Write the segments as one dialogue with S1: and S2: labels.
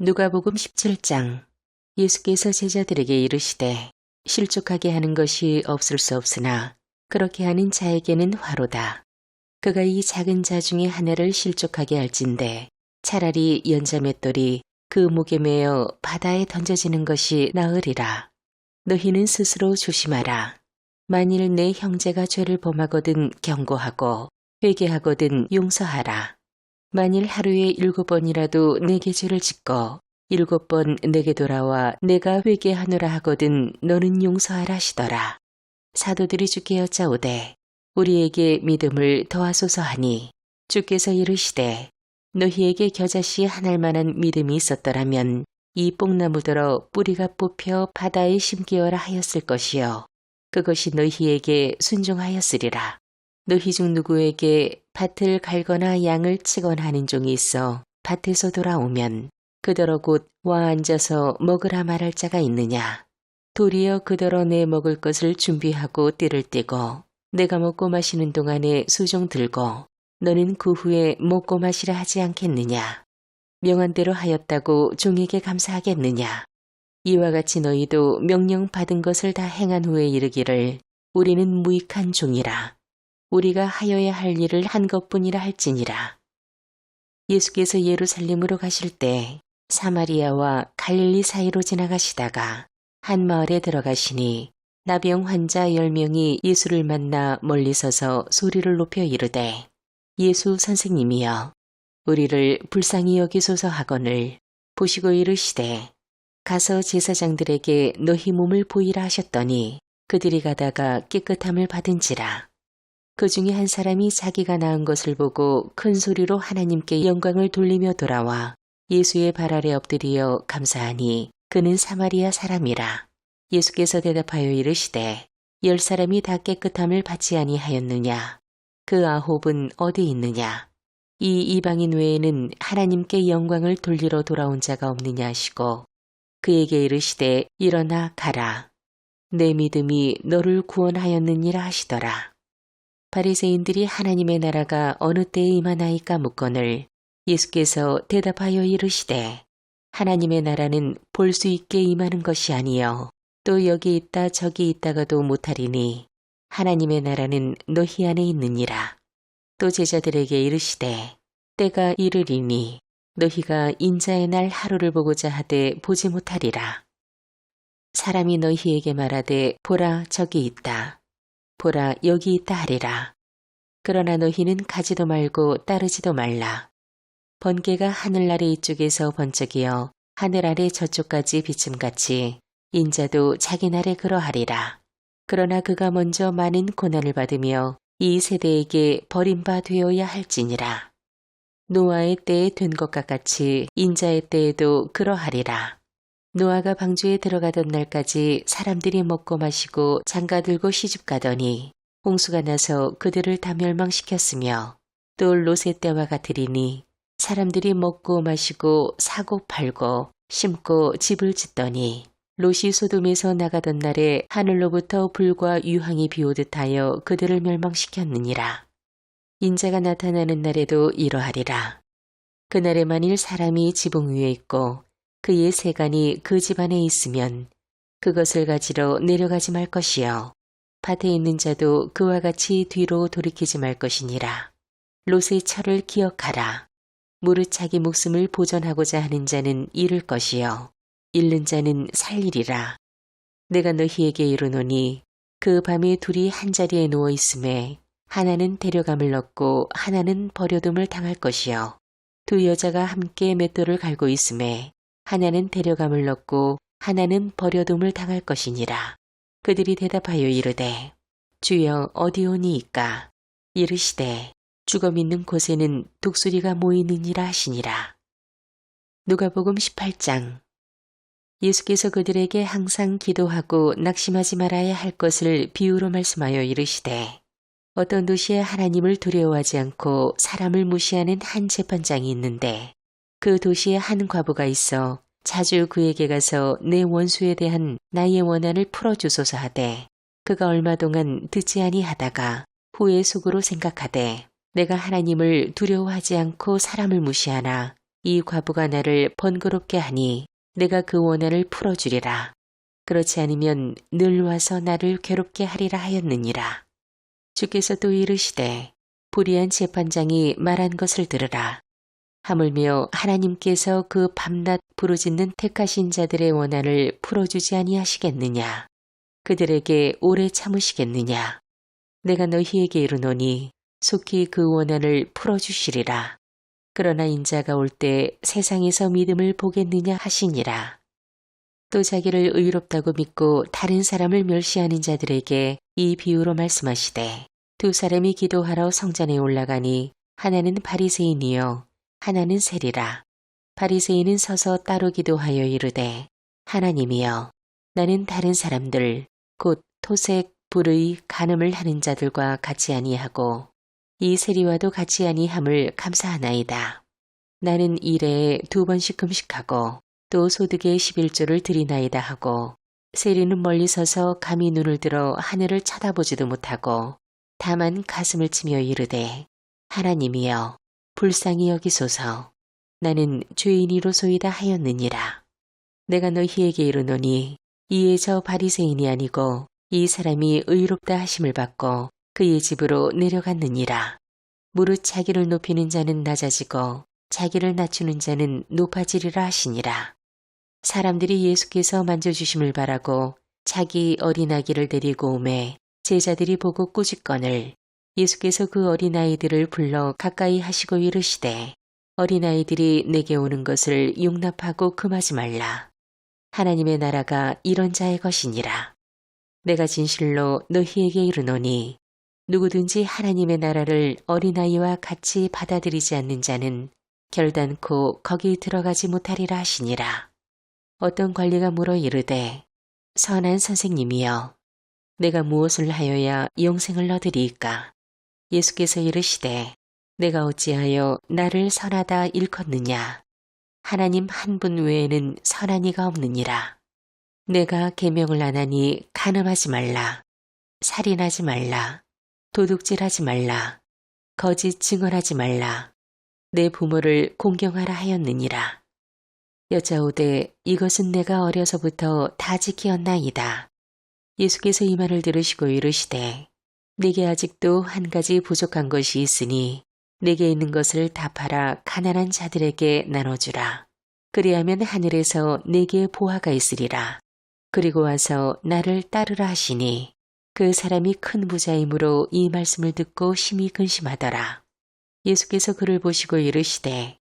S1: 누가복음 17장. 예수께서 제자들에게 이르시되 실족하게 하는 것이 없을 수 없으나 그렇게 하는 자에게는 화로다. 그가 이 작은 자 중에 하나를 실족하게 할진대 차라리 연자 맷돌이 그 목에 매어 바다에 던져지는 것이 나으리라. 너희는 스스로 조심하라. 만일 내 형제가 죄를 범하거든 경고하고 회개하거든 용서하라. 만일 하루에 7번이라도 내게 죄를 짓고 7번 내게 돌아와 내가 회개하노라 하거든 너는 용서하라 하시더라. 사도들이 주께 여짜오되 우리에게 믿음을 더하소서 하니 주께서 이르시되 너희에게 겨자씨 한 알만한 믿음이 있었더라면 이 뽕나무더러 뿌리가 뽑혀 바다에 심기어라 하였을 것이요 그것이 너희에게 순종하였으리라. 너희 중 누구에게 밭을 갈거나 양을 치거나 하는 종이 있어 밭에서 돌아오면 그더러 곧 와 앉아서 먹으라 말할 자가 있느냐. 도리어 그더러 내 먹을 것을 준비하고 띠를 띠고 내가 먹고 마시는 동안에 수종 들고 너는 그 후에 먹고 마시라 하지 않겠느냐. 명한 대로 하였다고 종에게 감사하겠느냐. 이와 같이 너희도 명령 받은 것을 다 행한 후에 이르기를 우리는 무익한 종이라. 우리가 하여야 할 일을 한 것뿐이라 할지니라. 예수께서 예루살렘으로 가실 때 사마리아와 갈릴리 사이로 지나가시다가 한 마을에 들어가시니 나병 환자 10명이 예수를 만나 멀리 서서 소리를 높여 이르되 예수 선생님이여 우리를 불쌍히 여기소서 하거늘 보시고 이르시되 가서 제사장들에게 너희 몸을 보이라 하셨더니 그들이 가다가 깨끗함을 받은지라. 그 중에 한 사람이 자기가 낳은 것을 보고 큰 소리로 하나님께 영광을 돌리며 돌아와 예수의 발 아래 엎드리어 감사하니 그는 사마리아 사람이라. 예수께서 대답하여 이르시되 10사람이 다 깨끗함을 받지 아니하였느냐. 그 9은 어디 있느냐. 이 이방인 외에는 하나님께 영광을 돌리러 돌아온 자가 없느냐 하시고 그에게 이르시되 일어나 가라. 내 믿음이 너를 구원하였느니라 하시더라. 바리새인들이 하나님의 나라가 어느 때에 임하나이까 묻거늘 예수께서 대답하여 이르시되 하나님의 나라는 볼 수 있게 임하는 것이 아니요 또 여기 있다 저기 있다가도 못하리니 하나님의 나라는 너희 안에 있느니라. 또 제자들에게 이르시되 때가 이르리니 너희가 인자의 날 하루를 보고자 하되 보지 못하리라. 사람이 너희에게 말하되 보라 저기 있다. 보라 여기 있다 하리라. 그러나 너희는 가지도 말고 따르지도 말라. 번개가 하늘 아래 이쪽에서 번쩍이어 하늘 아래 저쪽까지 비침같이 인자도 자기 날에 그러하리라. 그러나 그가 먼저 많은 고난을 받으며 이 세대에게 버림바 되어야 할지니라. 노아의 때에 된 것과 같이 인자의 때에도 그러하리라. 노아가 방주에 들어가던 날까지 사람들이 먹고 마시고 장가들고 시집가더니 홍수가 나서 그들을 다 멸망시켰으며 또 롯의 때와 같으리니 사람들이 먹고 마시고 사고 팔고 심고 집을 짓더니 롯이 소돔에서 나가던 날에 하늘로부터 불과 유황이 비오듯 하여 그들을 멸망시켰느니라. 인자가 나타나는 날에도 이러하리라. 그날에 만일 사람이 지붕 위에 있고 그의 세간이 그 집 안에 있으면 그것을 가지러 내려가지 말 것이요 밭에 있는 자도 그와 같이 뒤로 돌이키지 말 것이니라. 롯의 철을 기억하라. 무릇 자기 목숨을 보전하고자 하는 자는 잃을 것이요 잃는 자는 살리리라. 내가 너희에게 이르노니 그 밤에 둘이 한자리에 누워 있음에 하나는 데려감을 얻고 하나는 버려둠을 당할 것이요 두 여자가 함께 맷돌을 갈고 있음에 하나는 데려감을 얻고 하나는 버려둠을 당할 것이니라. 그들이 대답하여 이르되 주여 어디오니이까. 이르시되 죽어 믿는 곳에는 독수리가 모이느니라 하시니라. 누가복음 18장. 예수께서 그들에게 항상 기도하고 낙심하지 말아야 할 것을 비유로 말씀하여 이르시되 어떤 도시에 하나님을 두려워하지 않고 사람을 무시하는 한 재판장이 있는데 그 도시에 한 과부가 있어 자주 그에게 가서 내 원수에 대한 나의 원한을 풀어주소서 하되 그가 얼마 동안 듣지 아니하다가 후에 속으로 생각하되 내가 하나님을 두려워하지 않고 사람을 무시하나 이 과부가 나를 번거롭게 하니 내가 그 원한을 풀어주리라. 그렇지 않으면 늘 와서 나를 괴롭게 하리라 하였느니라. 주께서 또 이르시되 불의한 재판장이 말한 것을 들으라. 하물며 하나님께서 그 밤낮 부르짖는 택하신 자들의 원한을 풀어주지 아니하시겠느냐. 그들에게 오래 참으시겠느냐. 내가 너희에게 이르노니 속히 그 원한을 풀어주시리라. 그러나 인자가 올 때 세상에서 믿음을 보겠느냐 하시니라. 또 자기를 의롭다고 믿고 다른 사람을 멸시하는 자들에게 이 비유로 말씀하시되 두 사람이 기도하러 성전에 올라가니 하나는 바리새인이요 하나는 세리라. 바리새인은 서서 따로 기도하여 이르되 하나님이여 나는 다른 사람들 곧 토색, 불의, 간음을 하는 자들과 같이 아니하고 이 세리와도 같이 아니함을 감사하나이다. 나는 일에 2번씩 금식하고 또 소득의 11조를 드리나이다 하고 세리는 멀리 서서 감히 눈을 들어 하늘을 쳐다보지도 못하고 다만 가슴을 치며 이르되 하나님이여 불쌍히 여기소서. 나는 죄인이로소이다 하였느니라. 내가 너희에게 이르노니 이에 저 바리새인이 아니고 이 사람이 의롭다 하심을 받고 그의 집으로 내려갔느니라. 무릇 자기를 높이는 자는 낮아지고 자기를 낮추는 자는 높아지리라 하시니라. 사람들이 예수께서 만져주심을 바라고 자기 어린아기를 데리고 오매 제자들이 보고 꾸짖거늘 예수께서 그 어린아이들을 불러 가까이 하시고 이르시되 어린아이들이 내게 오는 것을 용납하고 금하지 말라. 하나님의 나라가 이런 자의 것이니라. 내가 진실로 너희에게 이르노니 누구든지 하나님의 나라를 어린아이와 같이 받아들이지 않는 자는 결단코 거기 들어가지 못하리라 하시니라. 어떤 관리가 물어 이르되 선한 선생님이여 내가 무엇을 하여야 영생을 얻으리이까. 예수께서 이르시되 내가 어찌하여 나를 선하다 일컫느냐. 하나님 한 분 외에는 선한 이가 없느니라. 내가 계명을 안 하니 간음하지 말라. 살인하지 말라. 도둑질하지 말라. 거짓 증언하지 말라. 내 부모를 공경하라 하였느니라. 여짜오되 이것은 내가 어려서부터 다 지키었나이다. 예수께서 이 말을 들으시고 이르시되 내게 아직도 한 가지 부족한 것이 있으니 내게 있는 것을 다 팔아 가난한 자들에게 나눠주라. 그리하면 하늘에서 내게 보화가 있으리라. 그리고 와서 나를 따르라 하시니 그 사람이 큰 부자이므로 이 말씀을 듣고 심히 근심하더라. 예수께서 그를 보시고 이르시되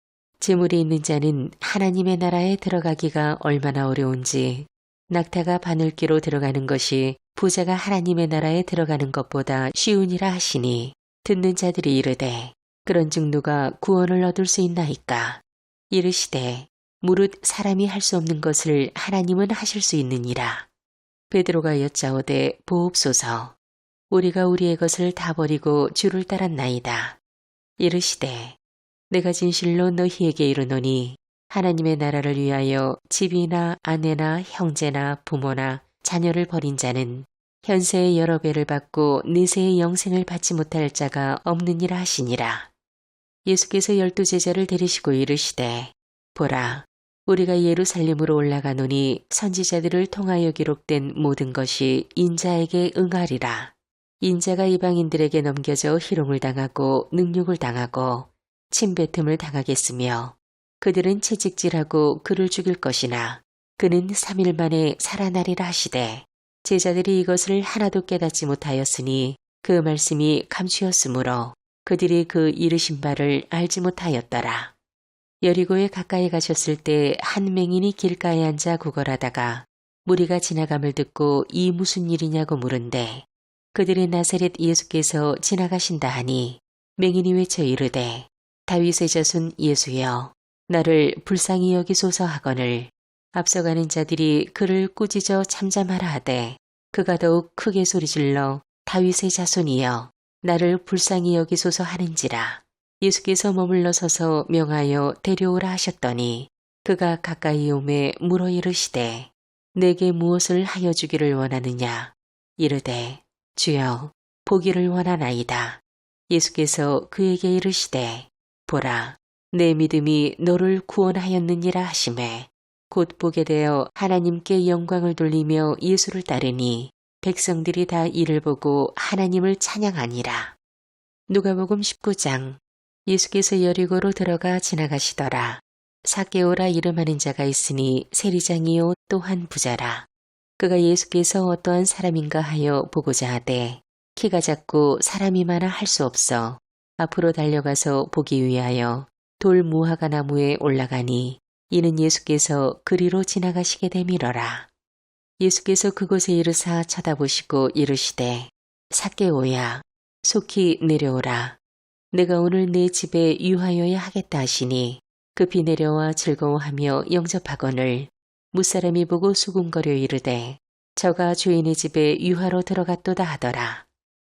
S1: 재물이 있는 자는 하나님의 나라에 들어가기가 얼마나 어려운지 낙타가 바늘기로 들어가는 것이 부자가 하나님의 나라에 들어가는 것보다 쉬우니라 하시니 듣는 자들이 이르되 그런즉 누가 구원을 얻을 수 있나이까. 이르시되 무릇 사람이 할 수 없는 것을 하나님은 하실 수 있느니라. 베드로가 여짜오되 보옵소서. 우리가 우리의 것을 다 버리고 주를 따랐나이다. 이르시되 내가 진실로 너희에게 이르노니 하나님의 나라를 위하여 집이나 아내나 형제나 부모나 자녀를 버린 자는 현세의 여러 배를 받고 내세의 영생을 받지 못할 자가 없느니라 하시니라. 예수께서 12 제자를 데리시고 이르시되 보라 우리가 예루살렘으로 올라가노니 선지자들을 통하여 기록된 모든 것이 인자에게 응하리라. 인자가 이방인들에게 넘겨져 희롱을 당하고 능욕을 당하고 침뱉음을 당하겠으며 그들은 채찍질하고 그를 죽일 것이나 그는 3일 만에 살아나리라 하시되 제자들이 이것을 하나도 깨닫지 못하였으니 그 말씀이 감추었으므로 그들이 그 이르신 바를 알지 못하였더라. 여리고에 가까이 가셨을 때 한 맹인이 길가에 앉아 구걸하다가 무리가 지나감을 듣고 이 무슨 일이냐고 물은데 그들이 나사렛 예수께서 지나가신다 하니 맹인이 외쳐 이르되 다윗의 자손 예수여 나를 불쌍히 여기소서 하거늘 앞서가는 자들이 그를 꾸짖어 잠잠하라 하되 그가 더욱 크게 소리질러 다윗의 자손이여 나를 불쌍히 여기소서 하는지라. 예수께서 머물러 서서 명하여 데려오라 하셨더니 그가 가까이 오매 물어 이르시되 내게 무엇을 하여 주기를 원하느냐. 이르되 주여 보기를 원하나이다. 예수께서 그에게 이르시되 보라 내 믿음이 너를 구원하였느니라 하시매 곧 보게 되어 하나님께 영광을 돌리며 예수를 따르니 백성들이 다 이를 보고 하나님을 찬양하니라. 누가복음 19장. 예수께서 여리고로 들어가 지나가시더라. 삭개오라 이름하는 자가 있으니 세리장이요 또한 부자라. 그가 예수께서 어떠한 사람인가 하여 보고자 하되 키가 작고 사람이 많아 할 수 없어 앞으로 달려가서 보기 위하여 돌 무화과 나무에 올라가니 이는 예수께서 그리로 지나가시게 되밀어라. 예수께서 그곳에 이르사 쳐다보시고 이르시되 삭개오야 속히 내려오라. 내가 오늘 내 집에 유하여야 하겠다 하시니 급히 내려와 즐거워하며 영접하거늘 무사람이 보고 수군거려 이르되 저가 주인의 집에 유하로 들어갔도다 하더라.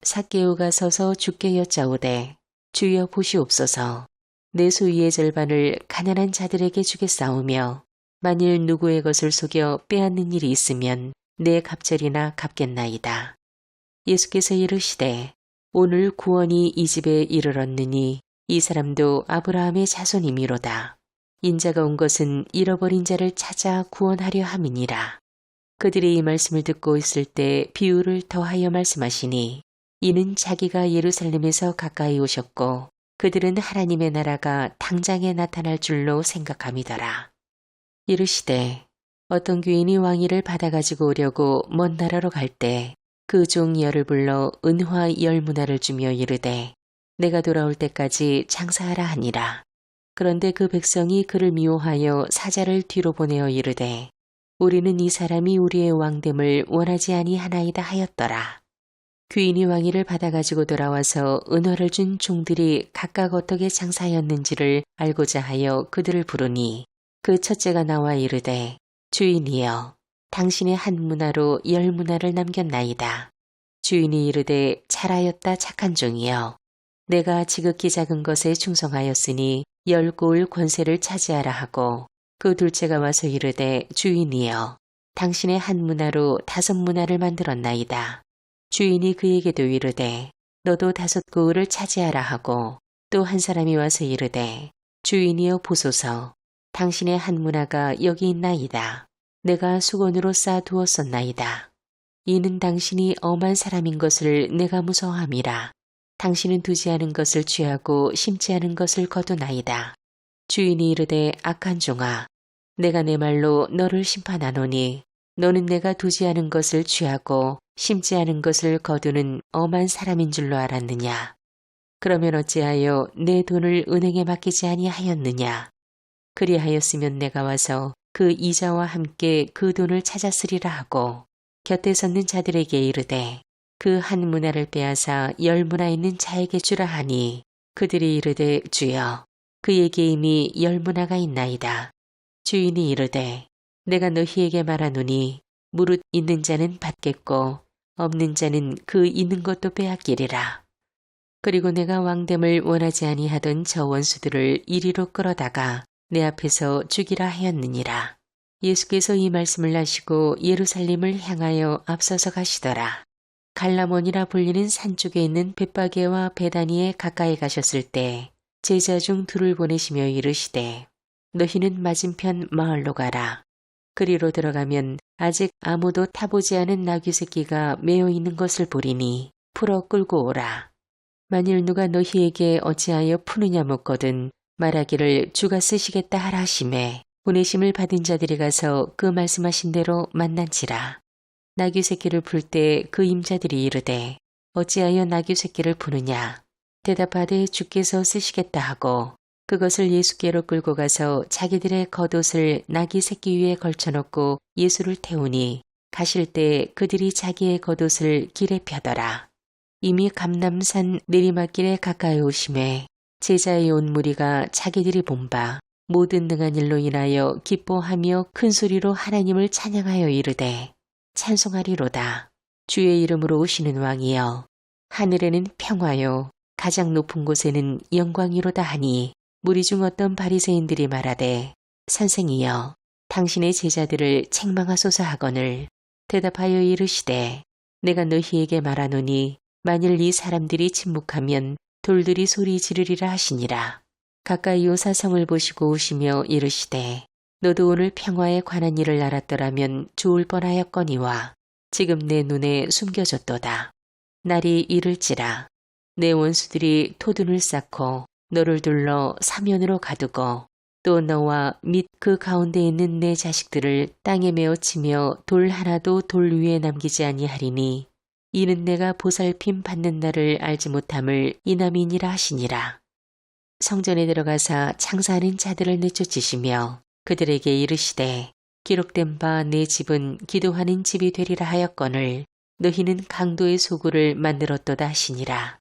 S1: 삭개오가 서서 주께 여짜오되 주여 보시옵소서. 내 소유의 절반을 가난한 자들에게 주겠사오며 만일 누구의 것을 속여 빼앗는 일이 있으면 내 갑절이나 갚겠나이다. 예수께서 이르시되 오늘 구원이 이 집에 이르렀느니 이 사람도 아브라함의 자손이미로다. 인자가 온 것은 잃어버린 자를 찾아 구원하려 함이니라. 그들이 이 말씀을 듣고 있을 때 비유를 더하여 말씀하시니 이는 자기가 예루살렘에서 가까이 오셨고 그들은 하나님의 나라가 당장에 나타날 줄로 생각함이더라. 이르시되 어떤 귀인이 왕위를 받아가지고 오려고 먼 나라로 갈 때 그 종 열을 불러 은화 10문화를 주며 이르되 내가 돌아올 때까지 장사하라 하니라. 그런데 그 백성이 그를 미워하여 사자를 뒤로 보내어 이르되 우리는 이 사람이 우리의 왕됨을 원하지 아니하나이다 하였더라. 귀인이 왕위를 받아가지고 돌아와서 은화를 준 종들이 각각 어떻게 장사하였는지를 알고자 하여 그들을 부르니 그 첫째가 나와 이르되 주인이여 당신의 한 문화로 10문화를 남겼나이다. 주인이 이르되 잘하였다 착한 종이여 내가 지극히 작은 것에 충성하였으니 10고을 권세를 차지하라 하고 그 둘째가 와서 이르되 주인이여 당신의 한 문화로 5문화를 만들었나이다. 주인이 그에게도 이르되 너도 5고을을 차지하라 하고 또 한 사람이 와서 이르되 주인이여 보소서 당신의 한 문화가 여기 있나이다. 내가 수건으로 쌓아두었었나이다. 이는 당신이 엄한 사람인 것을 내가 무서워함이라. 당신은 두지 않은 것을 취하고 심지 않은 것을 거두나이다. 주인이 이르되 악한 종아 내가 내 말로 너를 심판하노니 너는 내가 두지 않은 것을 취하고 심지 않은 것을 거두는 엄한 사람인 줄로 알았느냐. 그러면 어찌하여 내 돈을 은행에 맡기지 아니하였느냐. 그리하였으면 내가 와서 그 이자와 함께 그 돈을 찾았으리라 하고 곁에 섰는 자들에게 이르되 그 한 문화를 빼앗아 10문화 있는 자에게 주라 하니 그들이 이르되 주여 그에게 이미 10문화가 있나이다. 주인이 이르되 내가 너희에게 말하노니 무릇 있는 자는 받겠고 없는 자는 그 있는 것도 빼앗기리라. 그리고 내가 왕됨을 원하지 아니하던 저 원수들을 이리로 끌어다가 내 앞에서 죽이라 하였느니라. 예수께서 이 말씀을 하시고 예루살렘을 향하여 앞서서 가시더라. 갈라몬이라 불리는 산 쪽에 있는 벳바게와 베다니에 가까이 가셨을 때 제자 중 둘을 보내시며 이르시되 너희는 맞은편 마을로 가라. 그리로 들어가면 아직 아무도 타보지 않은 나귀 새끼가 메어 있는 것을 보리니 풀어 끌고 오라. 만일 누가 너희에게 어찌하여 푸느냐 묻거든 말하기를 주가 쓰시겠다 하라 하시매 보내심을 받은 자들이 가서 그 말씀하신 대로 만난지라. 나귀 새끼를 풀 때 그 임자들이 이르되 어찌하여 나귀 새끼를 푸느냐. 대답하되 주께서 쓰시겠다 하고 그것을 예수께로 끌고 가서 자기들의 겉옷을 나귀 새끼 위에 걸쳐놓고 예수를 태우니 가실 때 그들이 자기의 겉옷을 길에 펴더라. 이미 감람산 내리막길에 가까이 오심에 제자의 온 무리가 자기들이 본 바 모든 등한 일로 인하여 기뻐하며 큰 소리로 하나님을 찬양하여 이르되 찬송하리로다. 주의 이름으로 오시는 왕이여 하늘에는 평화요 가장 높은 곳에는 영광이로다 하니 무리 중 어떤 바리새인들이 말하되 선생이여 당신의 제자들을 책망하소서 하거늘 대답하여 이르시되 내가 너희에게 말하노니 만일 이 사람들이 침묵하면 돌들이 소리 지르리라 하시니라. 가까이 오사 성을 보시고 오시며 이르시되 너도 오늘 평화에 관한 일을 알았더라면 좋을 뻔하였거니와 지금 내 눈에 숨겨졌도다. 날이 이를지라 내 원수들이 토둔을 쌓고 너를 둘러 사면으로 가두고 또 너와 및 그 가운데 있는 내 자식들을 땅에 메어 치며 돌 하나도 돌 위에 남기지 아니하리니 이는 내가 보살핌 받는 날을 알지 못함을 이남이니라 하시니라. 성전에 들어가사 창사하는 자들을 내쫓으시며 그들에게 이르시되 기록된 바 내 집은 기도하는 집이 되리라 하였거늘 너희는 강도의 소굴을 만들었도다 하시니라.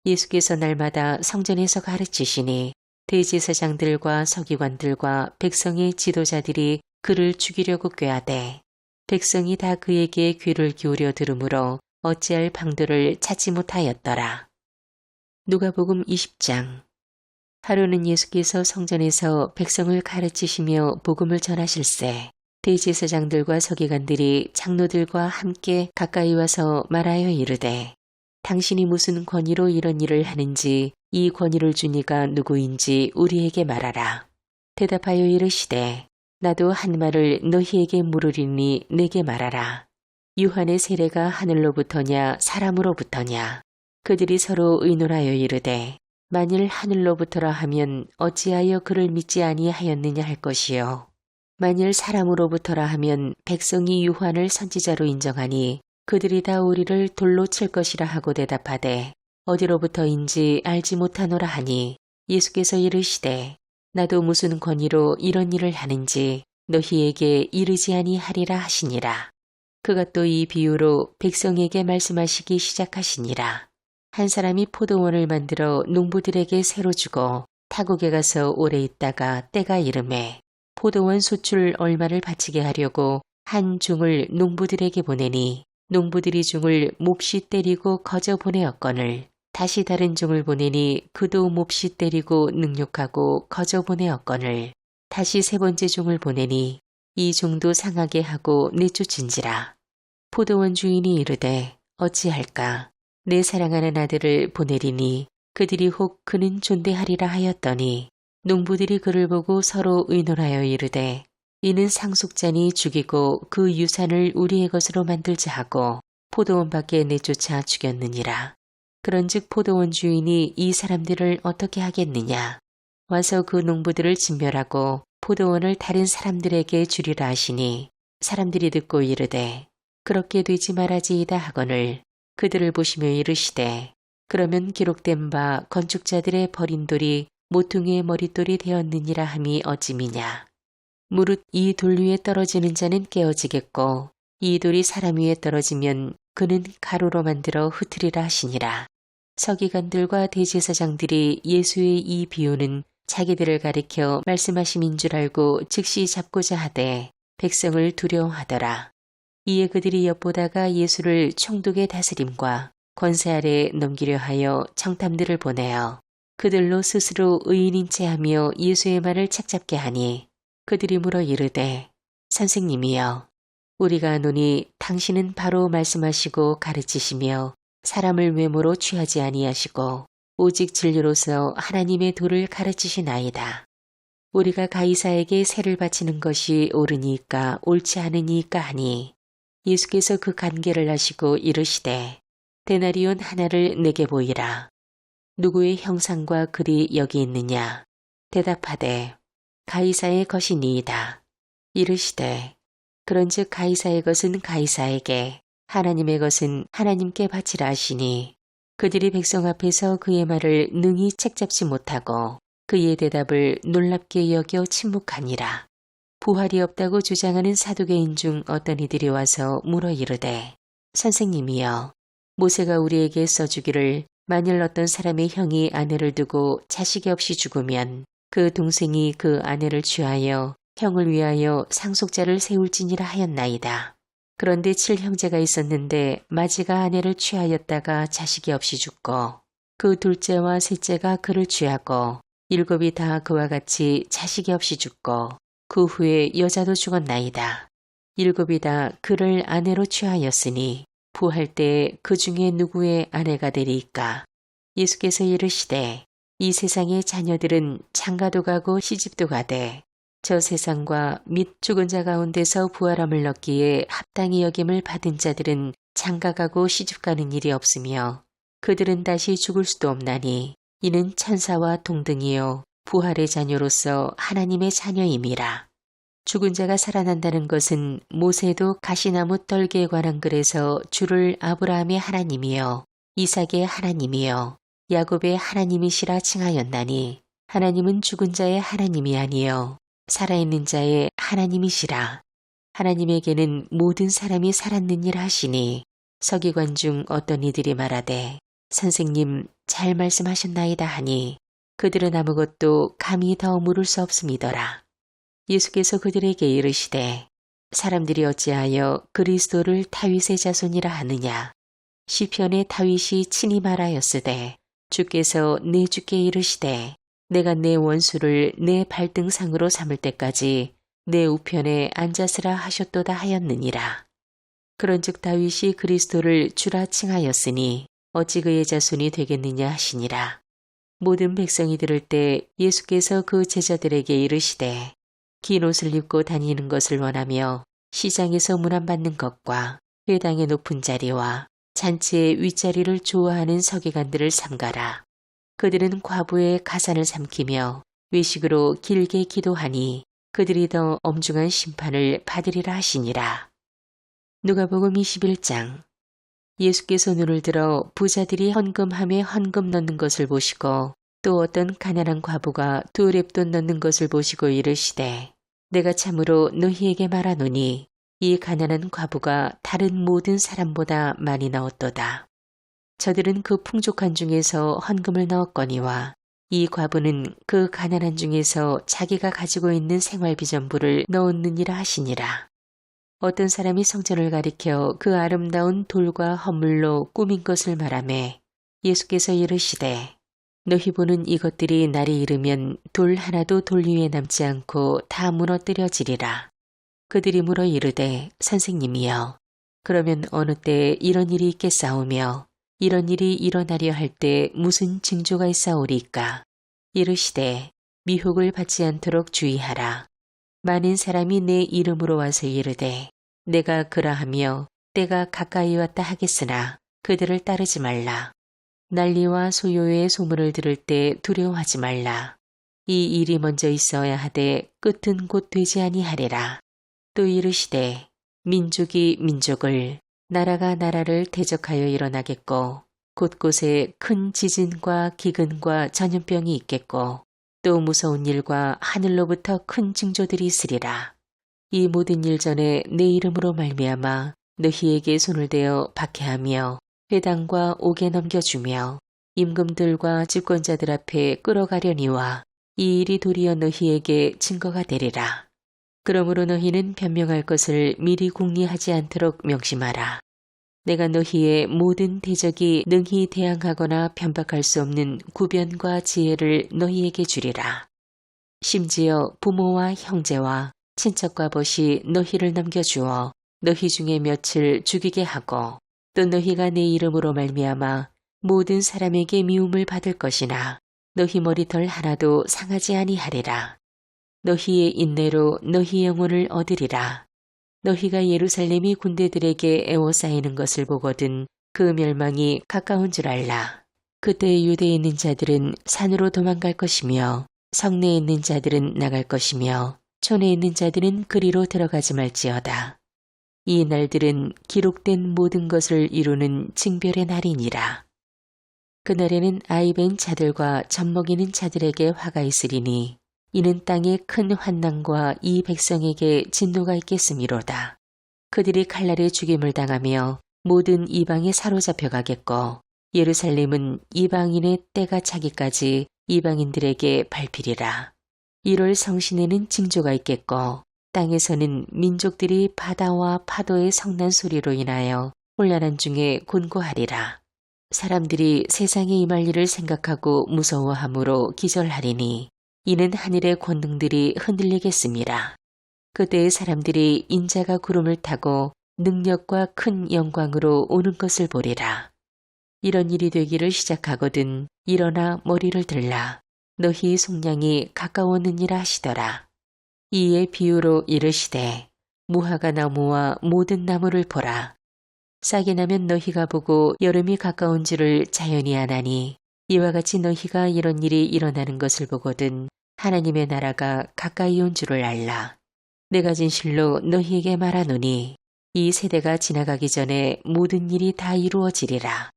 S1: 예수께서 날마다 성전에서 가르치시니 대제사장들과 서기관들과 백성의 지도자들이 그를 죽이려고 꾀하되 백성이 다 그에게 귀를 기울여 들으므로 어찌할 방도를 찾지 못하였더라. 누가복음 20장. 하루는 예수께서 성전에서 백성을 가르치시며 복음을 전하실세 대제사장들과 서기관들이 장로들과 함께 가까이 와서 말하여 이르되 당신이 무슨 권위로 이런 일을 하는지 이 권위를 준 이가 누구인지 우리에게 말하라. 대답하여 이르시되 나도 한 말을 너희에게 물으리니 내게 말하라. 유한의 세례가 하늘로부터냐 사람으로부터냐. 그들이 서로 의논하여 이르되 만일 하늘로부터라 하면 어찌하여 그를 믿지 아니하였느냐 할 것이요. 만일 사람으로부터라 하면 백성이 유한을 선지자로 인정하니 그들이 다 우리를 돌로 칠 것이라 하고 대답하되 어디로부터인지 알지 못하노라 하니 예수께서 이르시되 나도 무슨 권위로 이런 일을 하는지 너희에게 이르지 아니하리라 하시니라. 그가 또 이 비유로 백성에게 말씀하시기 시작하시니라. 한 사람이 포도원을 만들어 농부들에게 새로 주고 타국에 가서 오래 있다가 때가 이르매 포도원 소출 얼마를 바치게 하려고 한 종을 농부들에게 보내니 농부들이 종을 몹시 때리고 거저 보내었거늘 다시 다른 종을 보내니 그도 몹시 때리고 능욕하고 거저 보내었거늘 다시 세 번째 종을 보내니 이 종도 상하게 하고 내쫓은지라. 포도원 주인이 이르되 어찌할까 내 사랑하는 아들을 보내리니 그들이 혹 그는 존대하리라 하였더니 농부들이 그를 보고 서로 의논하여 이르되 이는 상속자니 죽이고 그 유산을 우리의 것으로 만들자 하고 포도원 밖에 내쫓아 죽였느니라. 그런즉 포도원 주인이 이 사람들을 어떻게 하겠느냐. 와서 그 농부들을 진멸하고 포도원을 다른 사람들에게 주리라 하시니 사람들이 듣고 이르되 그렇게 되지 말아지이다 하거늘 그들을 보시며 이르시되 그러면 기록된 바 건축자들의 버린 돌이 모퉁이의 머릿돌이 되었느니라 함이 어찌미냐. 무릇 이 돌 위에 떨어지는 자는 깨어지겠고 이 돌이 사람 위에 떨어지면 그는 가루로 만들어 흩으리라 하시니라. 서기관들과 대제사장들이 예수의 이 비유는 자기들을 가리켜 말씀하심인 줄 알고 즉시 잡고자 하되 백성을 두려워하더라. 이에 그들이 엿보다가 예수를 총독의 다스림과 권세 아래 넘기려 하여 청탐들을 보내어 그들로 스스로 의인인 채 하며 예수의 말을 착잡게 하니 그들이 물어 이르되 선생님이여 우리가 노니 당신은 바로 말씀하시고 가르치시며 사람을 외모로 취하지 아니하시고 오직 진리로서 하나님의 도를 가르치시나이다. 우리가 가이사에게 세를 바치는 것이 옳으니까 옳지 않으니까 하니 예수께서 그 간계를 하시고 이르시되 데나리온 하나를 내게 보이라. 누구의 형상과 글이 여기 있느냐. 대답하되 가이사의 것이니이다. 이르시되 그런즉 가이사의 것은 가이사에게 하나님의 것은 하나님께 바치라 하시니 그들이 백성 앞에서 그의 말을 능히 책잡지 못하고 그의 대답을 놀랍게 여겨 침묵하니라. 부활이 없다고 주장하는 사두개인 중 어떤 이들이 와서 물어 이르되 선생님이여 모세가 우리에게 써주기를 만일 어떤 사람의 형이 아내를 두고 자식이 없이 죽으면 그 동생이 그 아내를 취하여 형을 위하여 상속자를 세울지니라 하였나이다. 그런데 7형제가 있었는데 마지가 아내를 취하였다가 자식이 없이 죽고 그 둘째와 셋째가 그를 취하고 7이 다 그와 같이 자식이 없이 죽고 그 후에 여자도 죽었나이다. 7이 다 그를 아내로 취하였으니 부할 때 그 중에 누구의 아내가 되리이까. 예수께서 이르시되 이 세상의 자녀들은 장가도 가고 시집도 가되 저 세상과 및 죽은 자 가운데서 부활함을 얻기에 합당히 여김을 받은 자들은 장가가고 시집가는 일이 없으며 그들은 다시 죽을 수도 없나니 이는 천사와 동등이요 부활의 자녀로서 하나님의 자녀임이라. 죽은 자가 살아난다는 것은 모세도 가시나무 떨기에 관한 글에서 주를 아브라함의 하나님이요 이삭의 하나님이요 야곱의 하나님이시라 칭하였나니 하나님은 죽은 자의 하나님이 아니요 살아있는 자의 하나님이시라. 하나님에게는 모든 사람이 살았느니라 하시니 서기관 중 어떤 이들이 말하되 선생님 잘 말씀하셨나이다 하니 그들은 아무것도 감히 더 물을 수 없음이더라. 예수께서 그들에게 이르시되 사람들이 어찌하여 그리스도를 다윗의 자손이라 하느냐. 시편에 다윗이 친히 말하였으되 주께서 내 주께 이르시되 내가 내 원수를 내 발등상으로 삼을 때까지 내 우편에 앉았으라 하셨도다 하였느니라. 그런즉 다윗이 그리스도를 주라 칭하였으니 어찌 그의 자손이 되겠느냐 하시니라. 모든 백성이 들을 때 예수께서 그 제자들에게 이르시되 긴 옷을 입고 다니는 것을 원하며 시장에서 문안받는 것과 회당의 높은 자리와 잔치의 윗자리를 좋아하는 서기관들을 삼가라. 그들은 과부의 가산을 삼키며 외식으로 길게 기도하니 그들이 더 엄중한 심판을 받으리라 하시니라. 누가복음 21장. 예수께서 눈을 들어 부자들이 헌금함에 헌금 넣는 것을 보시고 또 어떤 가난한 과부가 두 렙돈 넣는 것을 보시고 이르시되 내가 참으로 너희에게 말하노니 이 가난한 과부가 다른 모든 사람보다 많이 넣었도다. 저들은 그 풍족한 중에서 헌금을 넣었거니와 이 과부는 그 가난한 중에서 자기가 가지고 있는 생활비 전부를 넣었느니라 하시니라. 어떤 사람이 성전을 가리켜 그 아름다운 돌과 헌물로 꾸민 것을 말하매 예수께서 이르시되 너희 보는 이것들이 날이 이르면 돌 하나도 돌 위에 남지 않고 다 무너뜨려지리라. 그들이 물어 이르되 선생님이여 그러면 어느 때에 이런 일이 있겠사오며 이런 일이 일어나려 할 때 무슨 징조가 있사오리까. 이르시되 미혹을 받지 않도록 주의하라. 많은 사람이 내 이름으로 와서 이르되 내가 그라하며 때가 가까이 왔다 하겠으나 그들을 따르지 말라. 난리와 소요의 소문을 들을 때 두려워하지 말라. 이 일이 먼저 있어야 하되 끝은 곧 되지 아니하리라. 또 이르시되 민족이 민족을 나라가 나라를 대적하여 일어나겠고 곳곳에 큰 지진과 기근과 전염병이 있겠고 또 무서운 일과 하늘로부터 큰 징조들이 있으리라. 이 모든 일 전에 내 이름으로 말미암아 너희에게 손을 대어 박해하며 회당과 옥에 넘겨주며 임금들과 집권자들 앞에 끌어가려니와 이 일이 도리어 너희에게 증거가 되리라. 그러므로 너희는 변명할 것을 미리 궁리하지 않도록 명심하라. 내가 너희의 모든 대적이 능히 대항하거나 변박할 수 없는 구변과 지혜를 너희에게 주리라. 심지어 부모와 형제와 친척과 벗이 너희를 넘겨주어 너희 중에 며칠 죽이게 하고 또 너희가 내 이름으로 말미암아 모든 사람에게 미움을 받을 것이나 너희 머리털 하나도 상하지 아니하리라. 너희의 인내로 너희 영혼을 얻으리라. 너희가 예루살렘이 군대들에게 애워싸이는 것을 보거든 그 멸망이 가까운 줄 알라. 그때 유대에 있는 자들은 산으로 도망갈 것이며 성내에 있는 자들은 나갈 것이며 촌에 있는 자들은 그리로 들어가지 말지어다. 이 날들은 기록된 모든 것을 이루는 징별의 날이니라. 그날에는 아이벤 자들과 젖먹이는 자들에게 화가 있으리니 이는 땅에 큰 환난과 이 백성에게 진노가 있겠음이로다. 그들이 칼날에 죽임을 당하며 모든 이방에 사로잡혀 가겠고 예루살렘은 이방인의 때가 차기까지 이방인들에게 밟히리라. 1월 성신에는 징조가 있겠고 땅에서는 민족들이 바다와 파도의 성난 소리로 인하여 혼란한 중에 곤고하리라. 사람들이 세상에 임할 일을 생각하고 무서워함으로 기절하리니 이는 하늘의 권능들이 흔들리겠습니다. 그때의 사람들이 인자가 구름을 타고 능력과 큰 영광으로 오는 것을 보리라. 이런 일이 되기를 시작하거든 일어나 머리를 들라 너희 속량이 가까웠느니라 하시더라. 이에 비유로 이르시되 무화과 나무와 모든 나무를 보라. 싹이 나면 너희가 보고 여름이 가까운 줄을 자연히 아나니 이와 같이 너희가 이런 일이 일어나는 것을 보거든 하나님의 나라가 가까이 온 줄을 알라. 내가 진실로 너희에게 말하노니 이 세대가 지나가기 전에 모든 일이 다 이루어지리라.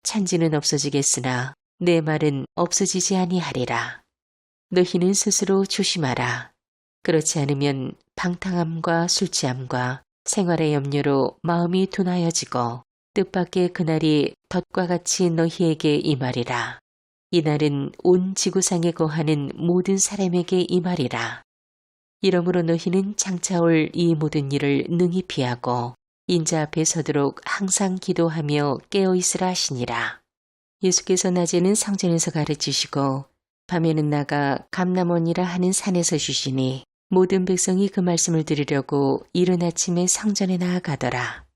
S1: 천지는 없어지겠으나 내 말은 없어지지 아니하리라. 너희는 스스로 조심하라. 그렇지 않으면 방탕함과 술 취함과 생활의 염려로 마음이 둔하여지고 뜻밖의 그날이 덫과 같이 너희에게 임하리라. 이날은 온 지구상에 거하는 모든 사람에게 임하리라. 이러므로 너희는 장차 올 이 모든 일을 능히 피하고 인자 앞에 서도록 항상 기도하며 깨어있으라 하시니라. 예수께서 낮에는 성전에서 가르치시고 밤에는 나가 감람원이라 하는 산에서 쉬시니 모든 백성이 그 말씀을 들으려고 이른 아침에 성전에 나아가더라.